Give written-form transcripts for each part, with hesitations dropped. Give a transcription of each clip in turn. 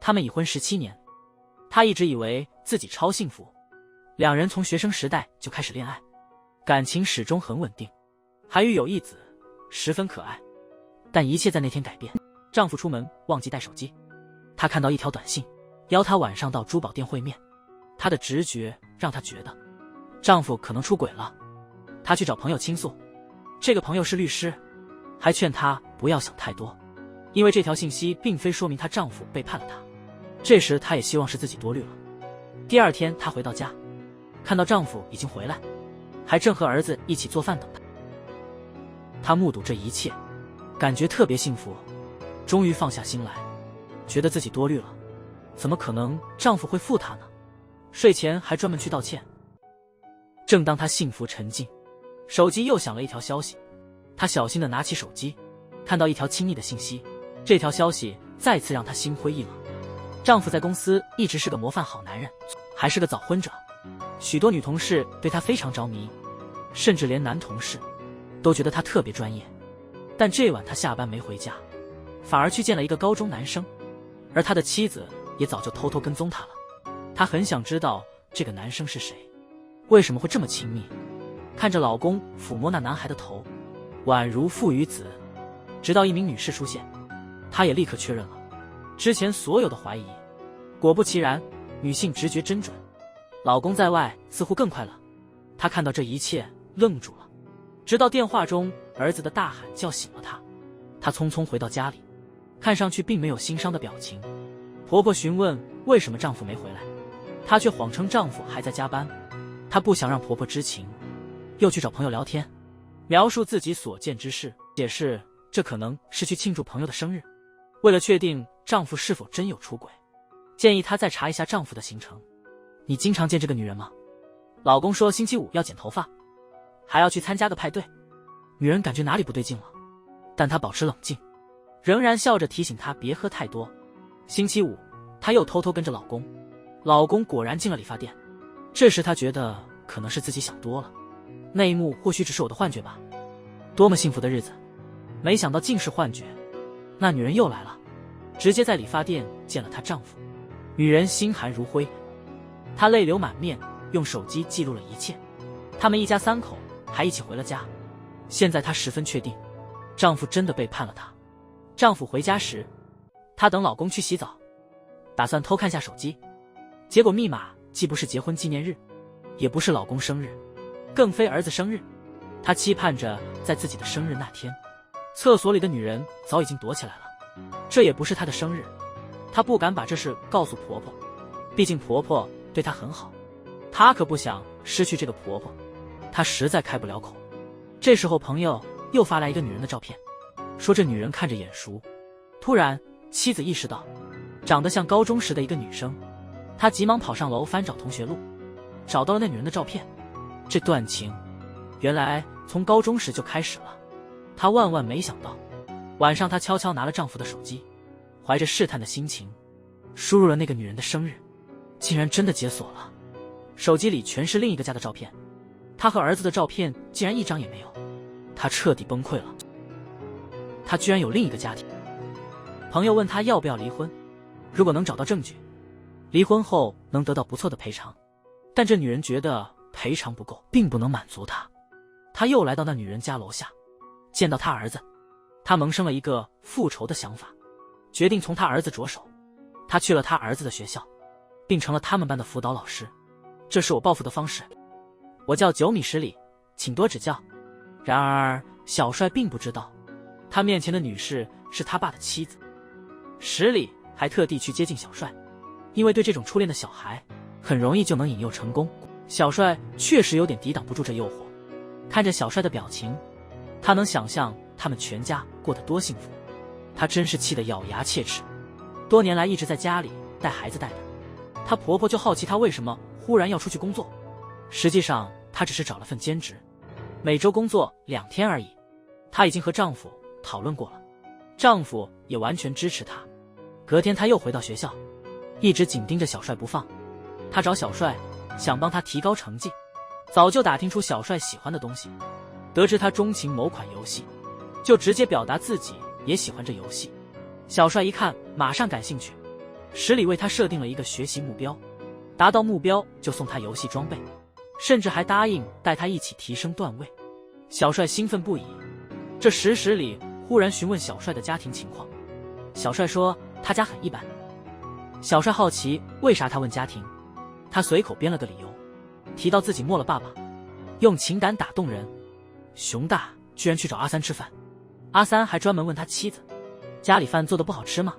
他们已婚17年，他一直以为自己超幸福。两人从学生时代就开始恋爱，感情始终很稳定，还育有一子，十分可爱。但一切在那天改变。丈夫出门忘记带手机，她看到一条短信，邀她晚上到珠宝店会面。她的直觉让她觉得丈夫可能出轨了。她去找朋友倾诉，这个朋友是律师，还劝她不要想太多，因为这条信息并非说明她丈夫背叛了她。这时她也希望是自己多虑了。第二天她回到家，看到丈夫已经回来，还正和儿子一起做饭等她。她目睹这一切，感觉特别幸福，终于放下心来，觉得自己多虑了，怎么可能丈夫会负她呢？睡前还专门去道歉。正当她幸福沉浸，手机又响了一条消息。她小心地拿起手机，看到一条亲昵的信息，这条消息再次让她心灰意冷。丈夫在公司一直是个模范好男人，还是个早婚者，许多女同事对他非常着迷，甚至连男同事都觉得他特别专业。但这晚他下班没回家，反而去见了一个高中男生，而他的妻子也早就偷偷跟踪他了。她很想知道这个男生是谁，为什么会这么亲密。看着老公抚摸那男孩的头，宛如父与子。直到一名女士出现，她也立刻确认了之前所有的怀疑。果不其然，女性直觉真准，老公在外似乎更快乐。她看到这一切愣住了，直到电话中儿子的大喊叫醒了她。她匆匆回到家里，看上去并没有心伤的表情。婆婆询问为什么丈夫没回来，她却谎称丈夫还在加班。她不想让婆婆知情，又去找朋友聊天，描述自己所见之事，解释这可能是去庆祝朋友的生日。为了确定丈夫是否真有出轨，建议她再查一下丈夫的行程。你经常见这个女人吗？老公说星期五要剪头发，还要去参加个派对。女人感觉哪里不对劲了，但她保持冷静，仍然笑着提醒她别喝太多。星期五，她又偷偷跟着老公，老公果然进了理发店。这时她觉得可能是自己想多了，那一幕或许只是我的幻觉吧。多么幸福的日子，没想到竟是幻觉。那女人又来了，直接在理发店见了她丈夫。女人心寒如灰，她泪流满面，用手机记录了一切。他们一家3口还一起回了家。现在她十分确定，丈夫真的背叛了她。丈夫回家时，她等老公去洗澡，打算偷看下手机，结果密码既不是结婚纪念日，也不是老公生日，更非儿子生日。她期盼着在自己的生日那天，厕所里的女人早已经躲起来了。这也不是她的生日，她不敢把这事告诉婆婆，毕竟婆婆对她很好，她可不想失去这个婆婆。她实在开不了口。这时候朋友又发来一个女人的照片，说这女人看着眼熟。突然妻子意识到长得像高中时的一个女生，她急忙跑上楼翻找同学录，找到了那女人的照片。这段情原来从高中时就开始了。她万万没想到，晚上她悄悄拿了丈夫的手机，怀着试探的心情输入了那个女人的生日，竟然真的解锁了。手机里全是另一个家的照片，她和儿子的照片竟然一张也没有。她彻底崩溃了，她居然有另一个家庭。朋友问她要不要离婚，如果能找到证据，离婚后能得到不错的赔偿。但这女人觉得赔偿不够，并不能满足她。她又来到那女人家楼下，见到她儿子，她萌生了一个复仇的想法，决定从她儿子着手。她去了她儿子的学校，并成了他们班的辅导老师。这是我报复的方式，我叫9米10里，请多指教。然而小帅并不知道，他面前的女士是他爸的妻子。10里还特地去接近小帅，因为对这种初恋的小孩很容易就能引诱成功。小帅确实有点抵挡不住这诱惑。看着小帅的表情，他能想象他们全家过得多幸福。他真是气得咬牙切齿。多年来一直在家里带孩子带的，她婆婆就好奇她为什么忽然要出去工作。实际上她只是找了份兼职，每周工作2天而已。她已经和丈夫讨论过了，丈夫也完全支持她。隔天她又回到学校，一直紧盯着小帅不放。她找小帅想帮他提高成绩，早就打听出小帅喜欢的东西，得知他钟情某款游戏，就直接表达自己也喜欢这游戏。小帅一看马上感兴趣，十里为他设定了一个学习目标，达到目标就送他游戏装备，甚至还答应带他一起提升段位。小帅兴奋不已。这时十里忽然询问小帅的家庭情况，小帅说他家很一般。小帅好奇为啥他问家庭，他随口编了个理由，提到自己没了爸爸，用情感打动人。熊大居然去找阿三吃饭，阿三还专门问他妻子家里饭做得不好吃吗？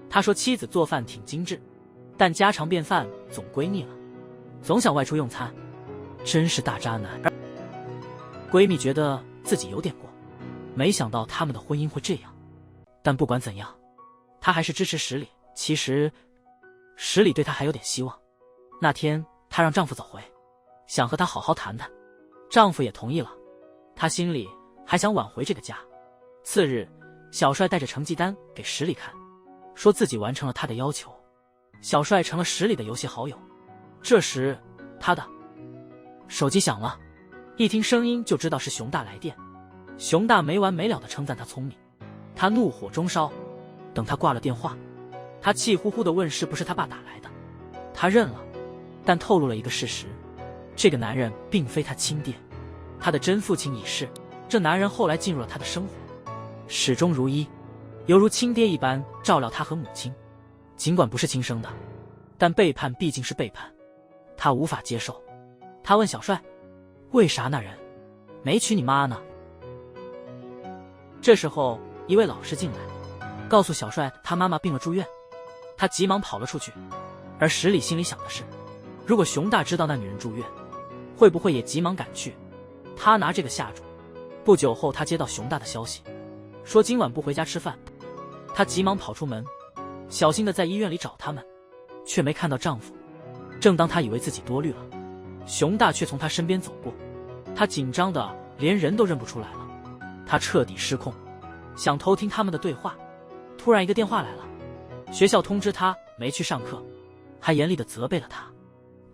他说妻子做饭挺精致，但家常便饭总归腻了，总想外出用餐，真是大渣男。闺蜜觉得自己有点过，没想到他们的婚姻会这样，但不管怎样，她还是支持十里。其实十里对她还有点希望。那天她让丈夫走回，想和他好好谈谈，丈夫也同意了。她心里还想挽回这个家。次日，小帅带着成绩单给十里看，说自己完成了他的要求。小帅成了十里的游戏好友。这时他的手机响了，一听声音就知道是熊大来电。熊大没完没了地称赞他聪明，他怒火中烧。等他挂了电话，他气呼呼地问是不是他爸打来的。他认了，但透露了一个事实，这个男人并非他亲爹，他的真父亲已逝。这男人后来进入了他的生活，始终如一，犹如亲爹一般照料他和母亲。尽管不是亲生的，但背叛毕竟是背叛，他无法接受。他问小帅，为啥那人没娶你妈呢？这时候一位老师进来，告诉小帅他妈妈病了住院。他急忙跑了出去，而十里心里想的是，如果熊大知道那女人住院，会不会也急忙赶去？他拿这个吓住。不久后他接到熊大的消息，说今晚不回家吃饭。他急忙跑出门，小心地在医院里找他们，却没看到丈夫。正当他以为自己多虑了，熊大却从他身边走过，他紧张的连人都认不出来了。他彻底失控，想偷听他们的对话。突然一个电话来了，学校通知他没去上课，还严厉地责备了他，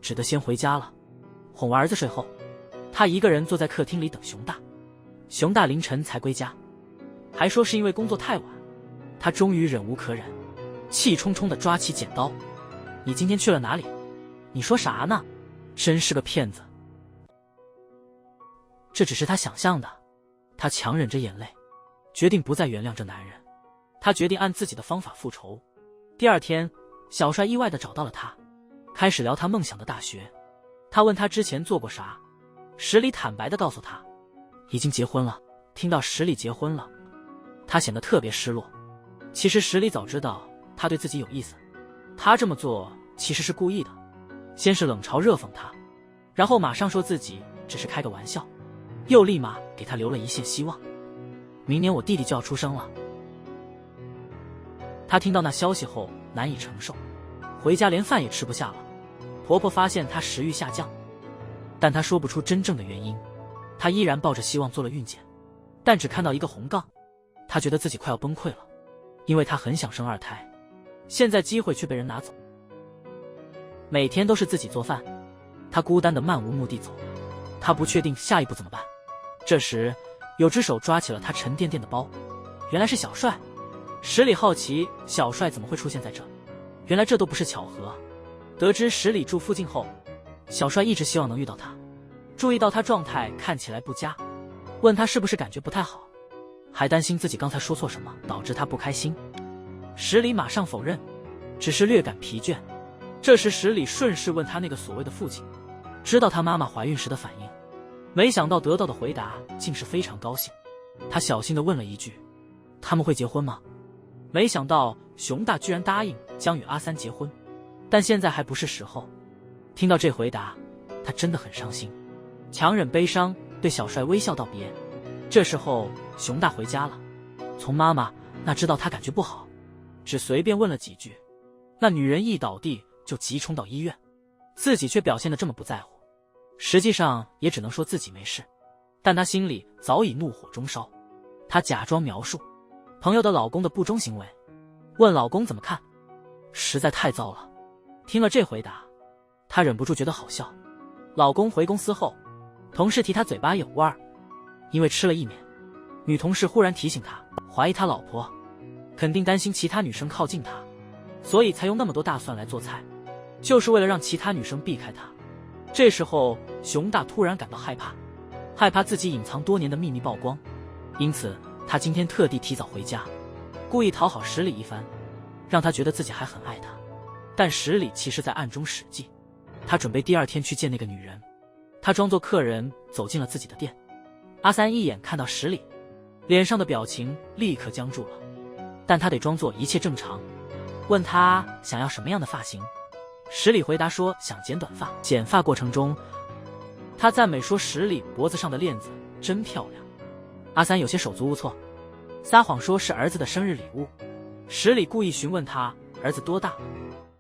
只得先回家了。哄完儿子睡后，他一个人坐在客厅里等熊大。熊大凌晨才归家，还说是因为工作太晚。他终于忍无可忍，气冲冲地抓起剪刀，你今天去了哪里？你说啥呢？真是个骗子。这只是他想象的。他强忍着眼泪，决定不再原谅这男人。他决定按自己的方法复仇。第二天，小帅意外地找到了他，开始聊他梦想的大学。他问他之前做过啥，十里坦白地告诉他已经结婚了。听到十里结婚了，他显得特别失落。其实十里早知道他对自己有意思，他这么做其实是故意的，先是冷嘲热讽他，然后马上说自己只是开个玩笑，又立马给他留了一线希望。明年我弟弟就要出生了。他听到那消息后难以承受，回家连饭也吃不下了。婆婆发现她食欲下降，但她说不出真正的原因。她依然抱着希望做了孕检，但只看到一个红杠。她觉得自己快要崩溃了，因为她很想生二胎，现在机会却被人拿走。每天都是自己做饭，她孤单的漫无目的走，她不确定下一步怎么办。这时有只手抓起了她沉甸甸的包，原来是小帅。十里好奇小帅怎么会出现在这，原来这都不是巧合。得知十里住附近后，小帅一直希望能遇到他，注意到他状态看起来不佳，问他是不是感觉不太好，还担心自己刚才说错什么导致他不开心。十里马上否认，只是略感疲倦。这时十里顺势问他那个所谓的父亲知道他妈妈怀孕时的反应，没想到得到的回答竟是非常高兴。他小心地问了一句，他们会结婚吗？没想到熊大居然答应将与阿三结婚，但现在还不是时候。听到这回答，他真的很伤心，强忍悲伤对小帅微笑道别。这时候熊大回家了，从妈妈那知道他感觉不好，只随便问了几句，那女人一倒地就急冲到医院，自己却表现得这么不在乎，实际上也只能说自己没事，但他心里早已怒火中烧。他假装描述朋友的老公的不忠行为，问老公怎么看，实在太糟了。听了这回答，他忍不住觉得好笑。老公回公司后，同事提他嘴巴有味儿，因为吃了意面。女同事忽然提醒他，怀疑他老婆肯定担心其他女生靠近他，所以才用那么多大蒜来做菜，就是为了让其他女生避开他。这时候，熊大突然感到害怕，害怕自己隐藏多年的秘密曝光，因此他今天特地提早回家，故意讨好十里一番，让他觉得自己还很爱他。但十里其实在暗中使计，他准备第二天去见那个女人。他装作客人走进了自己的店，阿三一眼看到十里，脸上的表情立刻僵住了，但他得装作一切正常，问他想要什么样的发型。十里回答说想剪短发。剪发过程中，他赞美说十里脖子上的链子真漂亮。阿三有些手足无措，撒谎说是儿子的生日礼物。十里故意询问他儿子多大了，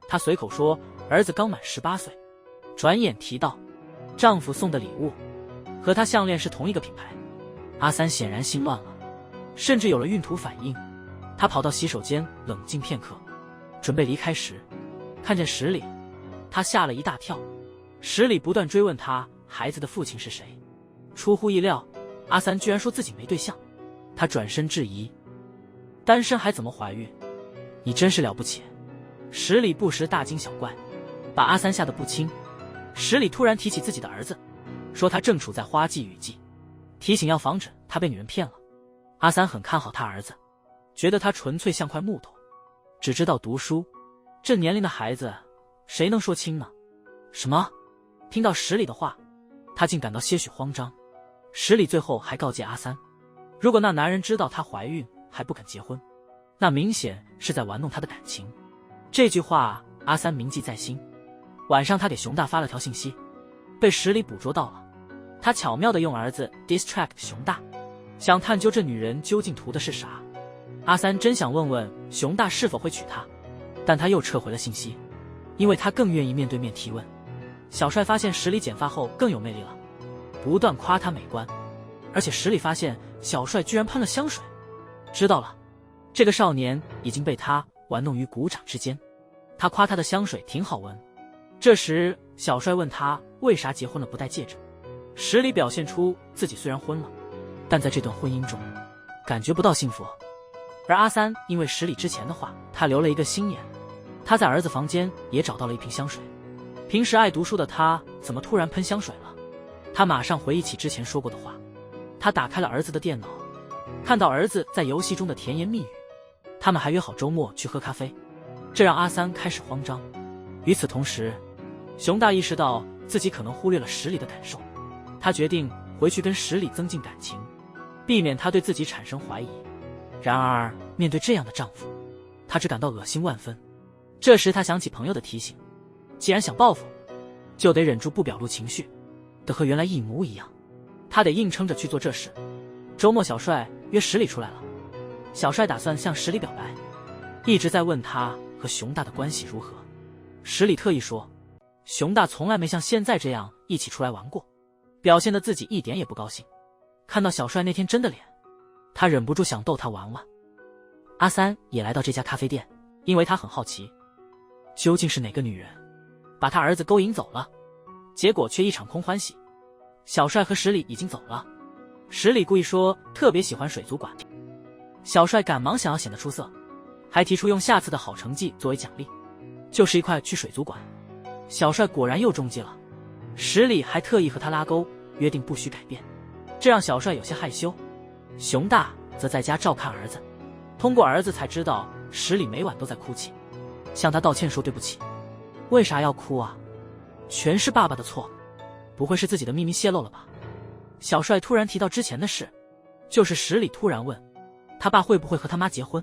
他随口说儿子刚满18岁，转眼提到丈夫送的礼物和他项链是同一个品牌。阿三显然心乱了，甚至有了孕吐反应。他跑到洗手间冷静片刻，准备离开时，看见十里，他吓了一大跳。十里不断追问他孩子的父亲是谁，出乎意料，阿三居然说自己没对象。他转身质疑，单身还怎么怀孕？你真是了不起。十里不时大惊小怪，把阿三吓得不轻。十里突然提起自己的儿子，说他正处在花季雨季，提醒要防止他被女人骗了。阿三很看好他儿子，觉得他纯粹像块木头，只知道读书，这年龄的孩子谁能说清呢？什么？听到十里的话，他竟感到些许慌张。十里最后还告诫阿三，如果那男人知道她怀孕还不肯结婚，那明显是在玩弄她的感情。这句话阿三铭记在心。晚上他给熊大发了条信息，被十里捕捉到了。他巧妙地用儿子 distract 熊大，想探究这女人究竟图的是啥。阿三真想问问熊大是否会娶她，但他又撤回了信息，因为他更愿意面对面提问。小帅发现十里剪发后更有魅力了，不断夸她美观，而且十里发现小帅居然喷了香水，知道了，这个少年已经被他玩弄于股掌之间。他夸他的香水挺好闻。这时小帅问他为啥结婚了不戴戒指，十里表现出自己虽然婚了，但在这段婚姻中感觉不到幸福。而阿三因为十里之前的话，他留了一个心眼，他在儿子房间也找到了一瓶香水。平时爱读书的他怎么突然喷香水了？他马上回忆起之前说过的话。他打开了儿子的电脑，看到儿子在游戏中的甜言蜜语，他们还约好周末去喝咖啡，这让阿三开始慌张。与此同时，熊大意识到自己可能忽略了十里的感受，他决定回去跟十里增进感情，避免他对自己产生怀疑。然而面对这样的丈夫，他只感到恶心万分。这时他想起朋友的提醒，既然想报复，就得忍住不表露情绪，的和原来一模一样。他得硬撑着去做这事。周末小帅约十里出来了，小帅打算向十里表白，一直在问他和熊大的关系如何。十里特意说，熊大从来没像现在这样一起出来玩过，表现得自己一点也不高兴。看到小帅那天真的脸，他忍不住想逗他玩玩。阿三也来到这家咖啡店，因为他很好奇，究竟是哪个女人把他儿子勾引走了，结果却一场空欢喜。小帅和十里已经走了，十里故意说特别喜欢水族馆，小帅赶忙想要显得出色，还提出用下次的好成绩作为奖励，就是一块去水族馆。小帅果然又中计了，十里还特意和他拉钩，约定不许改变，这让小帅有些害羞。熊大则在家照看儿子，通过儿子才知道十里每晚都在哭泣，向他道歉说对不起。为啥要哭啊？全是爸爸的错，不会是自己的秘密泄露了吧？小帅突然提到之前的事，就是十里突然问他爸会不会和他妈结婚，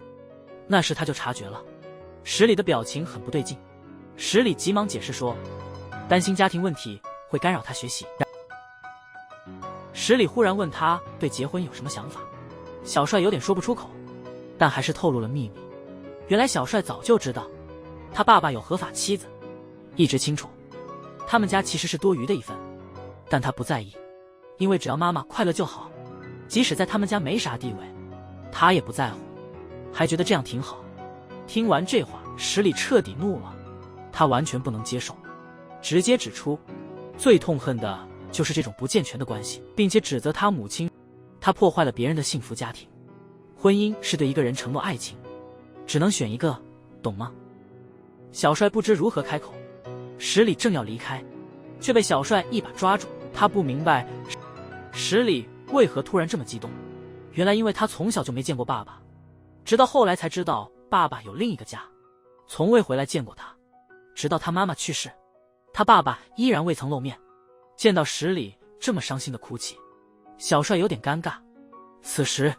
那时他就察觉了十里的表情很不对劲。十里急忙解释说，担心家庭问题会干扰他学习。十里忽然问他对结婚有什么想法，小帅有点说不出口，但还是透露了秘密。原来小帅早就知道他爸爸有合法妻子，一直清楚他们家其实是多余的一份，但他不在意，因为只要妈妈快乐就好，即使在他们家没啥地位，他也不在乎，还觉得这样挺好。听完这话，十里彻底怒了，他完全不能接受，直接指出最痛恨的就是这种不健全的关系，并且指责他母亲，他破坏了别人的幸福家庭。婚姻是对一个人承诺爱情，只能选一个，懂吗？小帅不知如何开口，十里正要离开，却被小帅一把抓住。他不明白十里为何突然这么激动，原来因为他从小就没见过爸爸，直到后来才知道爸爸有另一个家，从未回来见过他。直到他妈妈去世，他爸爸依然未曾露面。见到十里这么伤心的哭泣，小帅有点尴尬。此时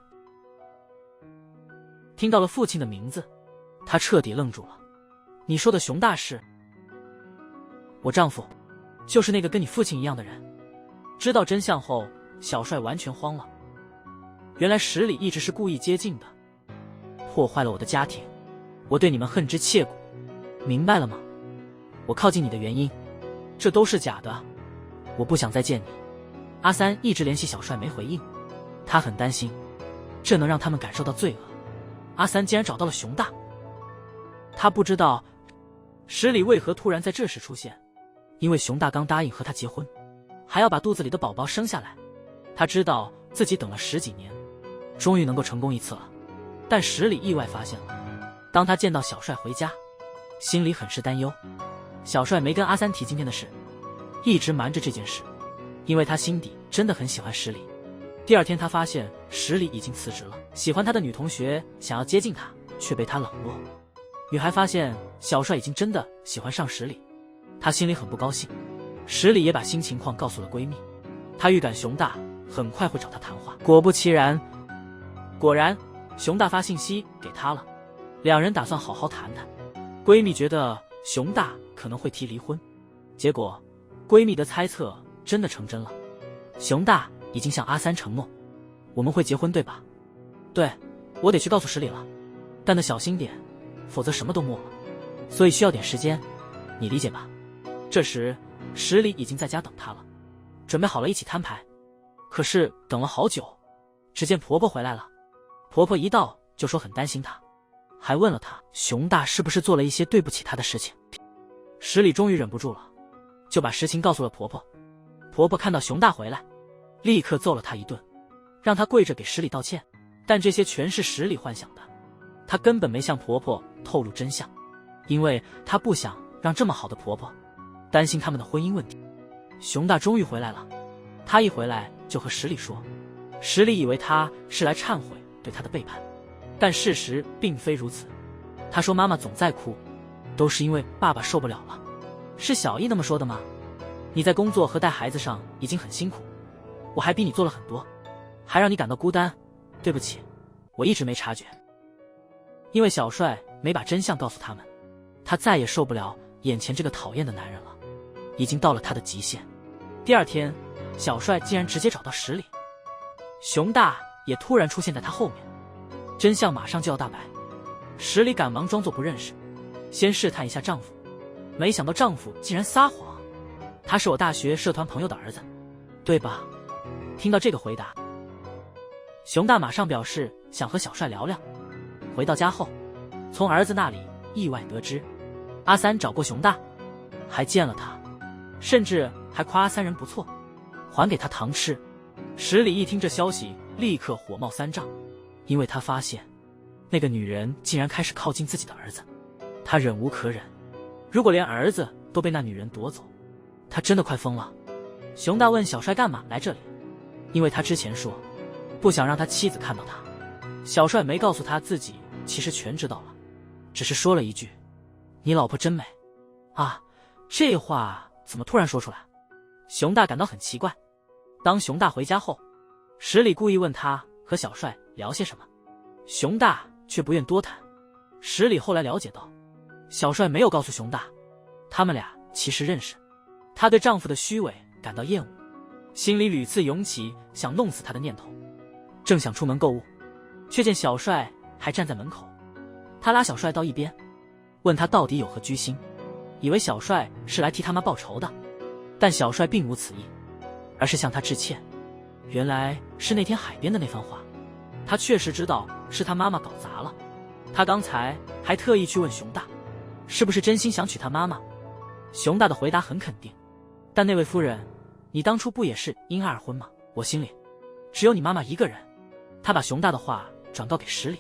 听到了父亲的名字，他彻底愣住了。你说的熊大是？我丈夫，就是那个跟你父亲一样的人。知道真相后，小帅完全慌了。原来十里一直是故意接近的，破坏了我的家庭，我对你们恨之切骨，明白了吗？我靠近你的原因，这都是假的，我不想再见你。阿三一直联系小帅没回应，他很担心，这能让他们感受到罪恶。阿三竟然找到了熊大，他不知道十里为何突然在这时出现，因为熊大刚答应和他结婚，还要把肚子里的宝宝生下来。他知道自己等了10几年，终于能够成功一次了。但十里意外发现了，当他见到小帅回家，心里很是担忧。小帅没跟阿三提今天的事，一直瞒着这件事，因为他心底真的很喜欢十里。第二天他发现十里已经辞职了，喜欢他的女同学想要接近他，却被他冷落。女孩发现小帅已经真的喜欢上十里，她心里很不高兴。十里也把新情况告诉了闺蜜，她预感熊大很快会找她谈话。果不其然，熊大发信息给她了，两人打算好好谈谈。闺蜜觉得熊大可能会提离婚，结果闺蜜的猜测真的成真了。熊大已经向阿三承诺，我们会结婚对吧？对，我得去告诉十里了，但得小心点，否则什么都没了，所以需要点时间，你理解吧。这时十里已经在家等他了，准备好了一起摊牌。可是等了好久，只见婆婆回来了。婆婆一到就说很担心她，还问了她熊大是不是做了一些对不起她的事情。十里终于忍不住了，就把实情告诉了婆婆。婆婆看到熊大回来，立刻揍了他一顿，让他跪着给十里道歉。但这些全是十里幻想的，她根本没向婆婆透露真相，因为她不想让这么好的婆婆担心他们的婚姻问题。熊大终于回来了，他一回来就和十里说，十里以为他是来忏悔对他的背叛，但事实并非如此。他说妈妈总在哭，都是因为爸爸受不了了。是小易那么说的吗？你在工作和带孩子上已经很辛苦，我还比你做了很多，还让你感到孤单，对不起，我一直没察觉。因为小帅没把真相告诉他们，他再也受不了眼前这个讨厌的男人了，已经到了他的极限。第二天，小帅竟然直接找到十里，熊大也突然出现在他后面，真相马上就要大白。十里赶忙装作不认识，先试探一下丈夫，没想到丈夫竟然撒谎，他是我大学社团朋友的儿子，对吧？听到这个回答，熊大马上表示想和小帅聊聊。回到家后，从儿子那里意外得知阿三找过熊大，还见了他，甚至还夸阿三人不错，还给他糖吃。十里一听这消息，立刻火冒三丈，因为他发现那个女人竟然开始靠近自己的儿子，他忍无可忍。如果连儿子都被那女人夺走，他真的快疯了。熊大问小帅干嘛来这里，因为他之前说不想让他妻子看到他。小帅没告诉他自己其实全知道了，只是说了一句你老婆真美啊，这话怎么突然说出来？熊大感到很奇怪。当熊大回家后，十里故意问他和小帅聊些什么，熊大却不愿多谈。十里后来了解到，小帅没有告诉熊大他们俩其实认识，她对丈夫的虚伪感到厌恶，心里屡次涌起想弄死他的念头。正想出门购物，却见小帅还站在门口。他拉小帅到一边，问他到底有何居心，以为小帅是来替他妈报仇的，但小帅并无此意，而是向他致歉。原来是那天海边的那番话，他确实知道是他妈妈搞砸了。他刚才还特意去问熊大是不是真心想娶他妈妈。熊大的回答很肯定，但那位夫人，你当初不也是因爱而婚吗？我心里只有你妈妈一个人。他把熊大的话转告给十里，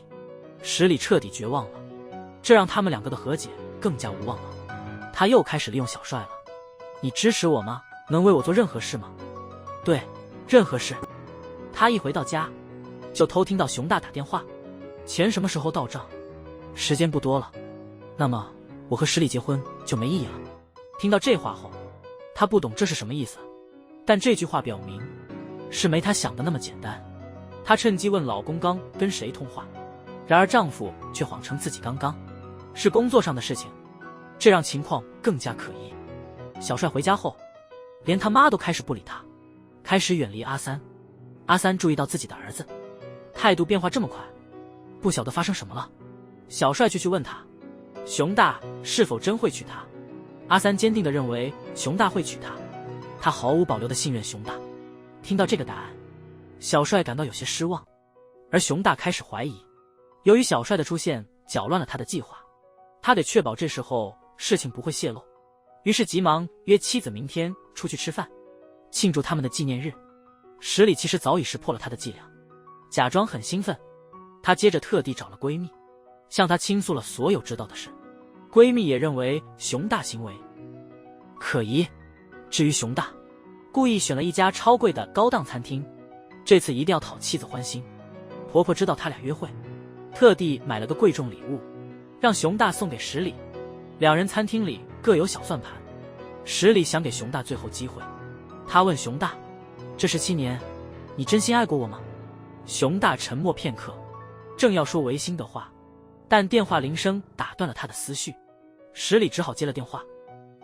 十里彻底绝望了，这让他们两个的和解更加无望了。他又开始利用小帅了。你支持我吗？能为我做任何事吗？对，任何事。他一回到家，就偷听到熊大打电话，钱什么时候到账？时间不多了。那么我和十里结婚就没意义了。听到这话后，他不懂这是什么意思，但这句话表明是没他想的那么简单。她趁机问老公刚跟谁通话，然而丈夫却谎称自己刚刚是工作上的事情，这让情况更加可疑。小帅回家后，连他妈都开始不理他，开始远离阿三。阿三注意到自己的儿子态度变化这么快，不晓得发生什么了。小帅去问他，熊大是否真会娶她？阿三坚定地认为熊大会娶她，他毫无保留地信任熊大。听到这个答案，小帅感到有些失望，而熊大开始怀疑，由于小帅的出现搅乱了他的计划，他得确保这时候事情不会泄露，于是急忙约妻子明天出去吃饭，庆祝他们的纪念日。十里其实早已识破了他的伎俩，假装很兴奋。她接着特地找了闺蜜，向她倾诉了所有知道的事。闺蜜也认为熊大行为可疑。至于熊大，故意选了一家超贵的高档餐厅，这次一定要讨妻子欢心。婆婆知道他俩约会，特地买了个贵重礼物，让熊大送给十里。两人餐厅里各有小算盘。十里想给熊大最后机会，他问熊大，这17年，你真心爱过我吗？熊大沉默片刻，正要说违心的话，但电话铃声打断了他的思绪。十里只好接了电话。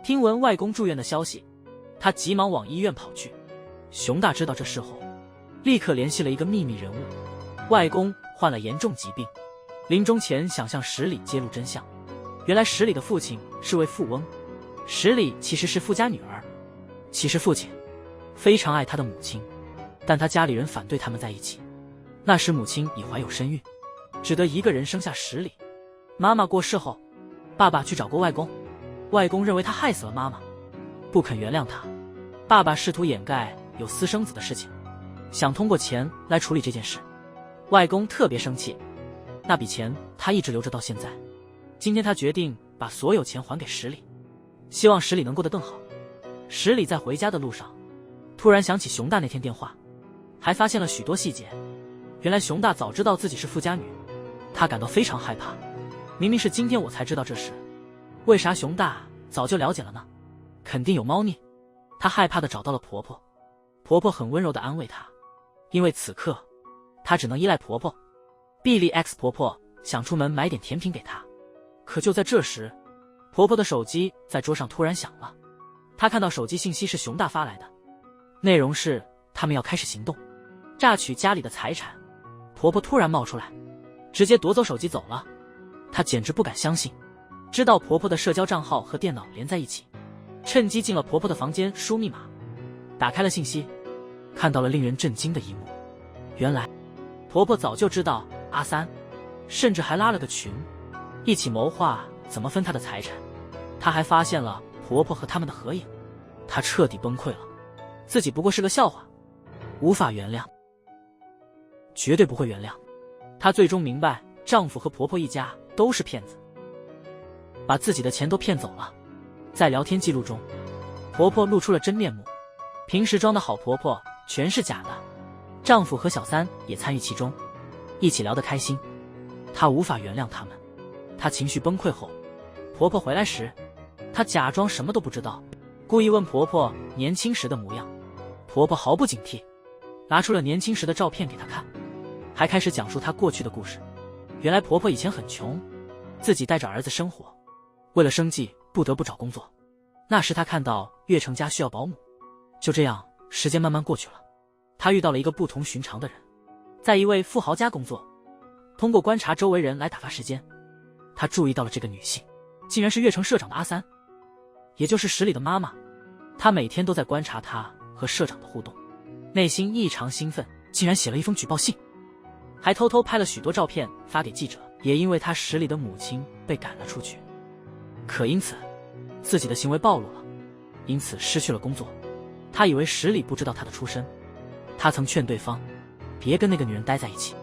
听闻外公住院的消息，他急忙往医院跑去。熊大知道这事后，立刻联系了一个秘密人物。外公患了严重疾病，临终前想向十里揭露真相。原来十里的父亲是位富翁，十里其实是富家女儿。其实父亲非常爱他的母亲，但他家里人反对他们在一起。那时母亲已怀有身孕，只得一个人生下十里。妈妈过世后，爸爸去找过外公，外公认为他害死了妈妈，不肯原谅他。爸爸试图掩盖有私生子的事情，想通过钱来处理这件事。外公特别生气，那笔钱他一直留着到现在。今天他决定把所有钱还给十里，希望十里能过得更好。十里在回家的路上，突然想起熊大那天电话，还发现了许多细节。原来熊大早知道自己是富家女，他感到非常害怕。明明是今天我才知道这事，为啥熊大早就了解了呢？肯定有猫腻。他害怕地找到了婆婆，婆婆很温柔地安慰她，因为此刻她只能依赖婆婆。碧丽 X 婆婆想出门买点甜品给她，可就在这时，婆婆的手机在桌上突然响了。她看到手机信息是熊大发来的，内容是他们要开始行动，榨取家里的财产。婆婆突然冒出来，直接夺走手机走了。她简直不敢相信，知道婆婆的社交账号和电脑连在一起，趁机进了婆婆的房间输密码，打开了信息，看到了令人震惊的一幕。原来婆婆早就知道阿三，甚至还拉了个群，一起谋划怎么分她的财产。她还发现了婆婆和他们的合影，她彻底崩溃了，自己不过是个笑话，无法原谅，绝对不会原谅。她最终明白丈夫和婆婆一家都是骗子，把自己的钱都骗走了。在聊天记录中，婆婆露出了真面目，平时装的好婆婆全是假的。丈夫和小三也参与其中，一起聊得开心。她无法原谅他们。她情绪崩溃后，婆婆回来时，她假装什么都不知道，故意问婆婆年轻时的模样。婆婆毫不警惕，拿出了年轻时的照片给她看，还开始讲述她过去的故事。原来婆婆以前很穷，自己带着儿子生活，为了生计不得不找工作。那时她看到岳成家需要保姆，就这样时间慢慢过去了。她遇到了一个不同寻常的人，在一位富豪家工作，通过观察周围人来打发时间。她注意到了这个女性竟然是岳成社长的阿三，也就是十里的妈妈。她每天都在观察她和社长的互动，内心异常兴奋，竟然写了一封举报信，还偷偷拍了许多照片发给记者。也因为她十里的母亲被赶了出去，可因此自己的行为暴露了，因此失去了工作。她以为十里不知道她的出身，她曾劝对方别跟那个女人待在一起，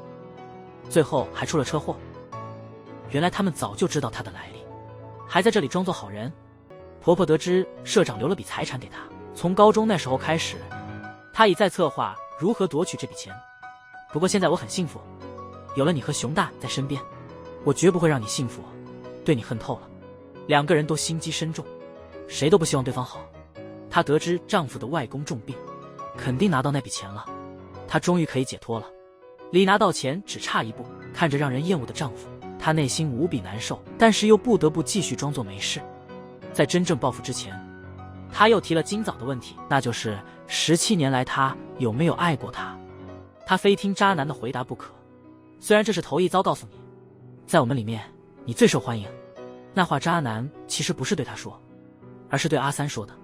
最后还出了车祸。原来他们早就知道她的来历，还在这里装作好人。婆婆得知社长留了笔财产给她，从高中那时候开始，她已在策划如何夺取这笔钱。不过现在我很幸福，有了你和熊大在身边，我绝不会让你幸福，对你恨透了。两个人都心机深重，谁都不希望对方好。她得知丈夫的外公重病，肯定拿到那笔钱了，她终于可以解脱了。离拿到钱只差一步，看着让人厌恶的丈夫，她内心无比难受，但是又不得不继续装作没事。在真正报复之前，她又提了今早的问题，那就是17年来她有没有爱过他。她非听渣男的回答不可。虽然这是头一遭告诉你，在我们里面你最受欢迎，那话渣男其实不是对她说，而是对阿三说的。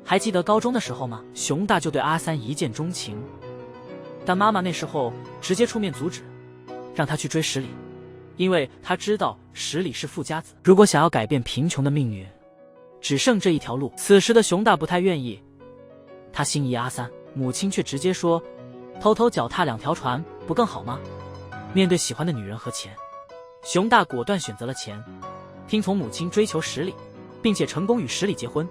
还记得高中的时候吗？熊大就对阿三一见钟情，但妈妈那时候直接出面阻止，让他去追十里，因为他知道十里是富家子，如果想要改变贫穷的命运，只剩这一条路。此时的熊大不太愿意，他心仪阿三，母亲却直接说，偷偷脚踏两条船不更好吗？面对喜欢的女人和钱，熊大果断选择了钱，听从母亲追求十里，并且成功与十里结婚。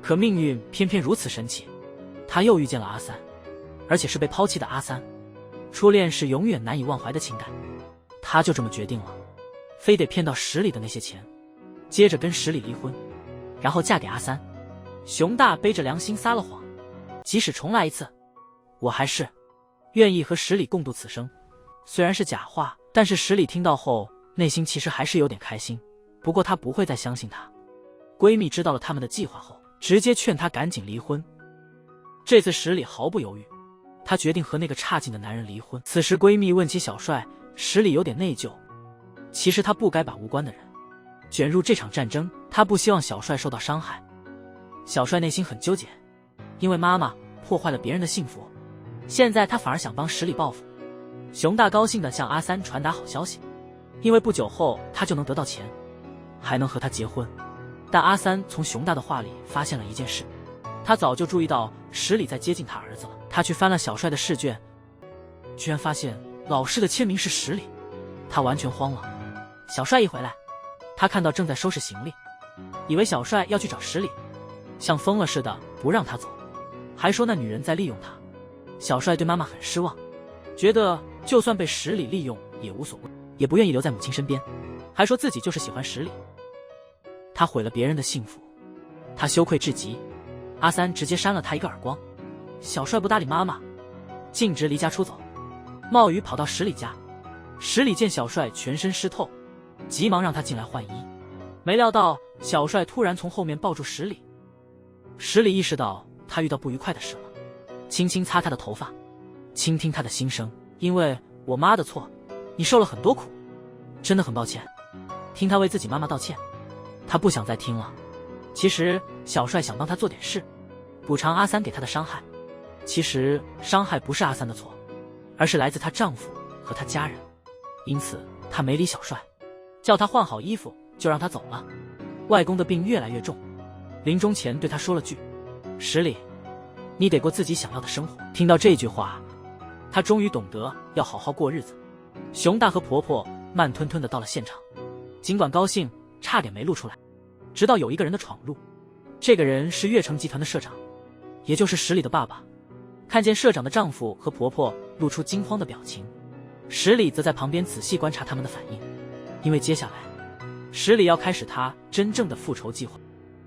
可命运偏偏如此神奇，他又遇见了阿三，而且是被抛弃的阿三。初恋是永远难以忘怀的情感，他就这么决定了，非得骗到十里的那些钱，接着跟十里离婚，然后嫁给阿三。熊大背着良心撒了谎，即使重来一次，我还是愿意和十里共度此生。虽然是假话，但是十里听到后内心其实还是有点开心，不过她不会再相信他。闺蜜知道了他们的计划后，直接劝她赶紧离婚。这次十里毫不犹豫，她决定和那个差劲的男人离婚。此时闺蜜问起小帅，十里有点内疚，其实她不该把无关的人卷入这场战争，她不希望小帅受到伤害。小帅内心很纠结，因为妈妈破坏了别人的幸福，现在他反而想帮十里报复。熊大高兴地向阿三传达好消息，因为不久后他就能得到钱，还能和他结婚。但阿三从熊大的话里发现了一件事，他早就注意到十里在接近他儿子了。他去翻了小帅的试卷，居然发现老师的签名是十里，他完全慌了。小帅一回来，他看到正在收拾行李，以为小帅要去找十里，像疯了似的不让他走，还说那女人在利用他。小帅对妈妈很失望，觉得就算被十里利用也无所谓，也不愿意留在母亲身边，还说自己就是喜欢十里。他毁了别人的幸福，他羞愧至极。阿三直接扇了他一个耳光。小帅不搭理妈妈，径直离家出走，冒雨跑到十里家。十里见小帅全身湿透，急忙让他进来换衣。没料到小帅突然从后面抱住十里，十里意识到他遇到不愉快的事了，轻轻擦他的头发，倾听他的心声。因为我妈的错，你受了很多苦，真的很抱歉。听他为自己妈妈道歉，他不想再听了。其实小帅想帮他做点事，补偿阿三给他的伤害。其实伤害不是阿三的错，而是来自她丈夫和她家人。因此他没理小帅，叫他换好衣服就让他走了。外公的病越来越重，临终前对他说了句，十里，你得过自己想要的生活。听到这句话，他终于懂得要好好过日子。熊大和婆婆慢吞吞地到了现场，尽管高兴差点没露出来。直到有一个人的闯入，这个人是悦城集团的社长，也就是十里的爸爸。看见社长的丈夫和婆婆露出惊慌的表情，十里则在旁边仔细观察他们的反应，因为接下来十里要开始他真正的复仇计划。